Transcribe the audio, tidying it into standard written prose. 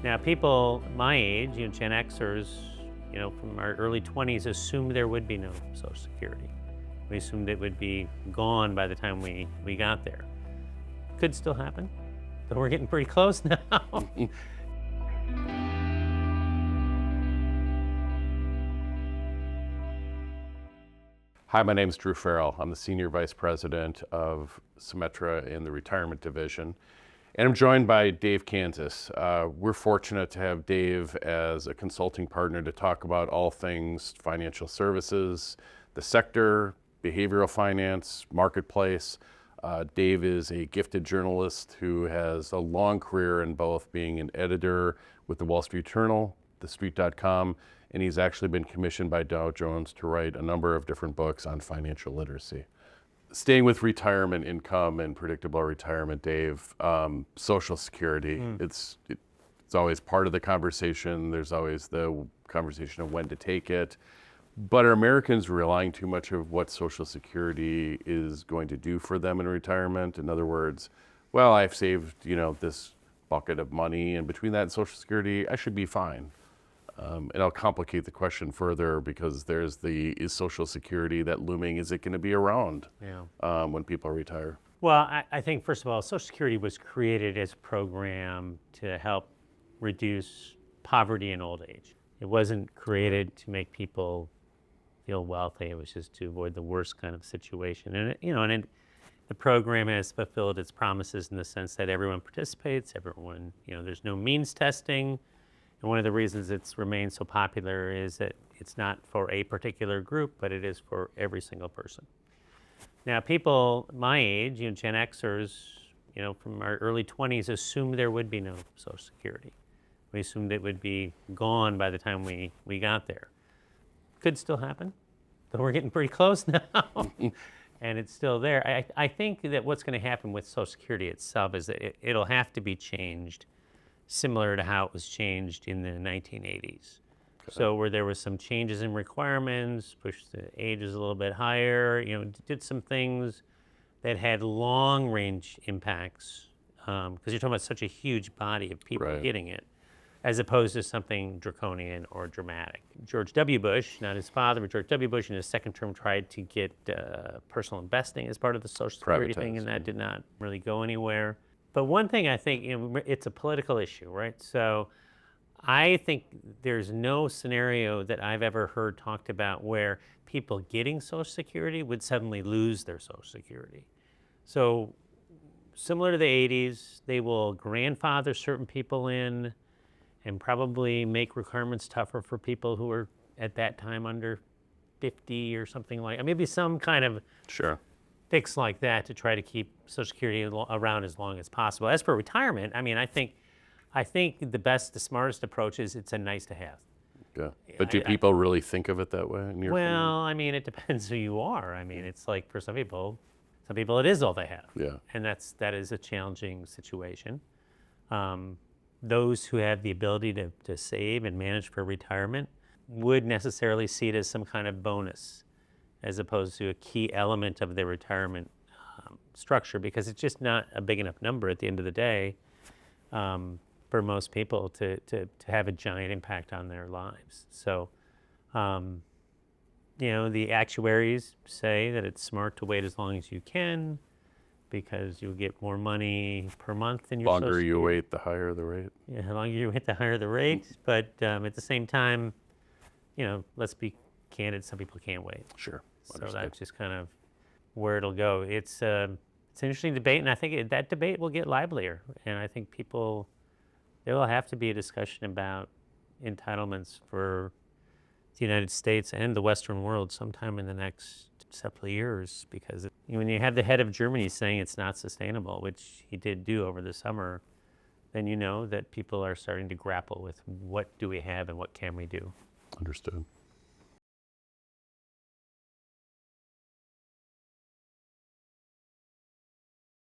Now, people my age, Gen Xers, from our early 20s, assumed there would be no Social Security. We assumed it would be gone by the time we got there. Could still happen, but we're getting pretty close now. Hi, my name is Drew Farrell. I'm the Senior Vice President of Symetra in the Retirement Division, and I'm joined by Dave Kansas. We're fortunate to have Dave as a consulting partner to talk about all things financial services, the sector, behavioral finance, marketplace. Dave is a gifted journalist who has a long career in both being an editor with the Wall Street Journal, TheStreet.com, and he's actually been commissioned by Dow Jones to write a number of different books on financial literacy. Staying with retirement income and predictable retirement, Dave, Social Security, it's always part of the conversation. There's always the conversation of when to take it. But are Americans relying too much of what Social Security is going to do for them in retirement? In other words, well, I've saved, this bucket of money, and between that and Social Security, I should be fine. And I'll complicate the question further because there's is Social Security that looming? Is it going to be around when people retire? Well, I think, first of all, Social Security was created as a program to help reduce poverty in old age. It wasn't created to make people feel wealthy. It was just to avoid the worst kind of situation. And the program has fulfilled its promises in the sense that everyone participates, there's no means testing. And one of the reasons it's remained so popular is that it's not for a particular group, but it is for every single person. Now, people my age, Gen Xers, from our early 20s, assumed there would be no Social Security. We assumed it would be gone by the time we got there. Could still happen, but we're getting pretty close now. And it's still there. I think that what's going to happen with Social Security itself is that it'll have to be changed similar to how it was changed in the 1980s. Okay. So where there was some changes in requirements, pushed the ages a little bit higher, did some things that had long-range impacts, because you're talking about such a huge body of people getting it, as opposed to something draconian or dramatic. George W. Bush, not his father, but George W. Bush in his second term tried to get personal investing as part of the Social Security thing, and that did not really go anywhere. But one thing I think, it's a political issue, right? So I think there's no scenario that I've ever heard talked about where people getting Social Security would suddenly lose their Social Security. So similar to the 80s, they will grandfather certain people in and probably make requirements tougher for people who are at that time under 50 or something maybe some kind of fix like that to try to keep Social Security around as long as possible. As for retirement, I think the smartest approach is it's a nice to have. Okay. But do people really think of it that way in your opinion? It depends who you are. It's like for some people it is all they have. Yeah. And that is a challenging situation. Those who have the ability to save and manage for retirement would necessarily see it as some kind of bonus as opposed to a key element of their retirement structure, because it's just not a big enough number at the end of the day for most people to have a giant impact on their lives. So, the actuaries say that it's smart to wait as long as you can because you'll get more money per month than your Social Security. The longer you wait, the higher the rate. Yeah, the longer you wait, the higher the rate. But at the same time, let's be candid, some people can't wait. Sure. So that's just kind of where it'll go. It's an interesting debate, and I think that debate will get livelier. And I think there will have to be a discussion about entitlements for the United States and the Western world sometime in the next several years, because when you have the head of Germany saying it's not sustainable, which he did do over the summer, then that people are starting to grapple with what do we have and what can we do. Understood.